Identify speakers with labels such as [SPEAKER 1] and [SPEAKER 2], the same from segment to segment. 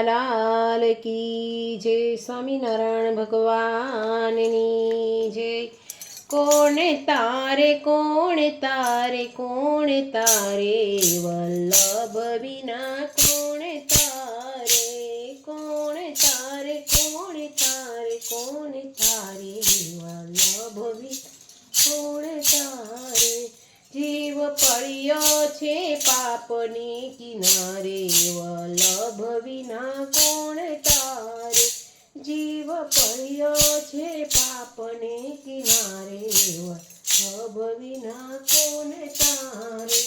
[SPEAKER 1] લાલ કી જય, સ્વામિનારાયણ ભગવાનની જય। કોણે તારે કોણે તારે કોણે તારે, વલ્લભ વિના કોણે તારે, કોણે તારે કોણે તારે કોણે તારે, વલ્લભ વિના કોણે તારે। જીવ પડ્યો છે પાપની કિનારે, વલ્લભ વિના કોણે તારે, જીવ પડ્યો છે પાપને કિનારે, વલ્લભ વિના કોણે તારે।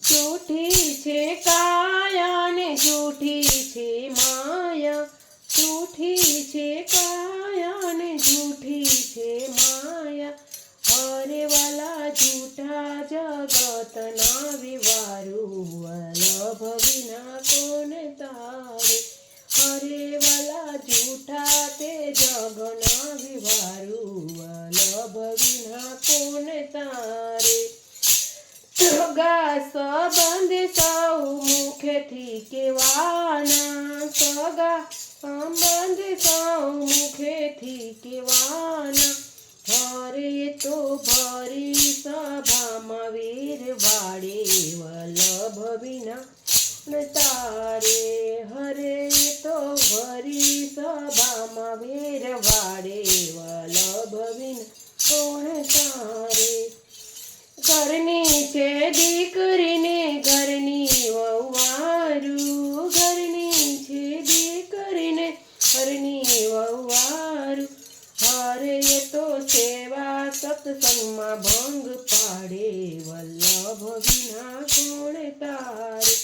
[SPEAKER 1] જૂઠી છે કાયા ને જૂઠી છે માયા, જૂઠી છે કાયા ને જૂઠી છે માયા, અરે વાલા જૂઠા જગતના વિવારું, વલ્લભ વિના કોને તારે, અરે વાલા જૂઠા તે જગના વિવારું, વલ્લભ વિના કોને તારે। સગા સંબંધ સૌ મુખેથી કહેવાના, સગા સંબંધ સૌ મુખેથી કહેવાના, હરે તો ભરી સભામાં વીર વાડે, વલ્લભ વિના તારે, હરે તો ભરી સભામાં વીર વાડે, વલ્લભ વિના કોણ તારે। ઘરની છે દીકરીને ઘરની વહુવારું, ઘરની છે દીકરીને ઘરની વહુવારું, હરે તો સેવા સત્સંગમાં ભંગ પાડે, વલ્લભ વિના કોણ તારે,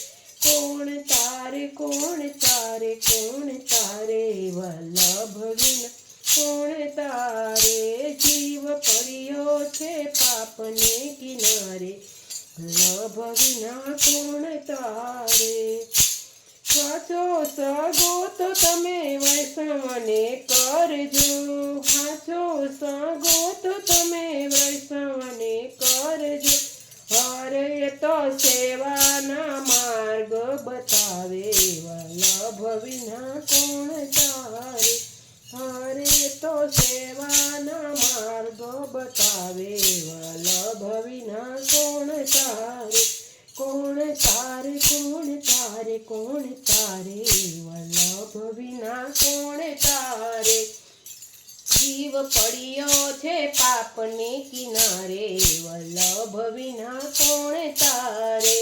[SPEAKER 1] કોણ તારે કોણ તારે કોણ તારે, વલ્લભ વિના કોણ તારે। જીવ પડ્યો છે પાપને કિનારે, વલ્લભ વિના કોણ તારે। સાચો સગો તો તમે વૈષ્ણવને કરજો, સાચો સગો તો તમે વૈષ્ણવને કરજો, હરે તો સેવાના માર્ગ બતાવે, વલ્લભ વિના કોણ તારે, હરે તો સેવાના માર્ગ બતાવે, વલ્લભ વિના કોણ તારે, કોણ તારે કોણ તારે કોણ તારે, વલ્લભ વિના કોણ તારે। જીવ પડ્યો છે પાપને કિનારે, વલ્લભ વિના કોણ તારે।